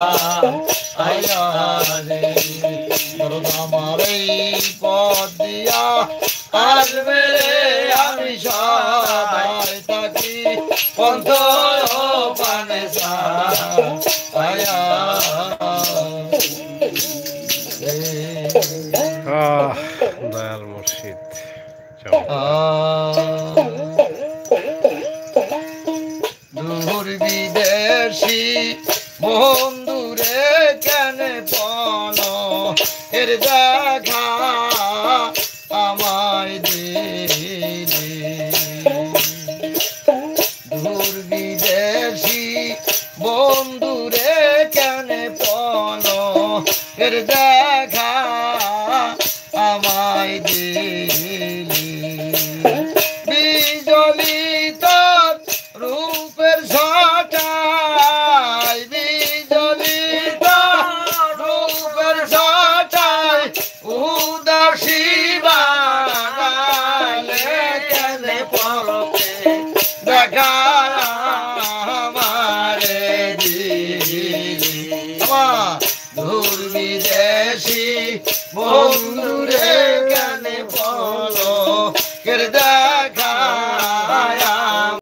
আয়া রে আমার এই পথ দিয়া আসবে রে আমি সবাই থাকি পন্থ পানে আয়া দয়াল মুর্শিদ দূর বিদেশি বন্ধুরে কেন পন এর দেখা আমায় দিলি দূর বিদেশি বন্ধুরে কেন পন এর দেখা আমায় দিলি বিজলিত রূপের ছটায় বিজলিত রূপের ছটায় উদাসী বাগালে কেন পরতে দেখা আমারে দিলি আমার দূর বিদেশি বন্ধুরে কেন বলো কেরদা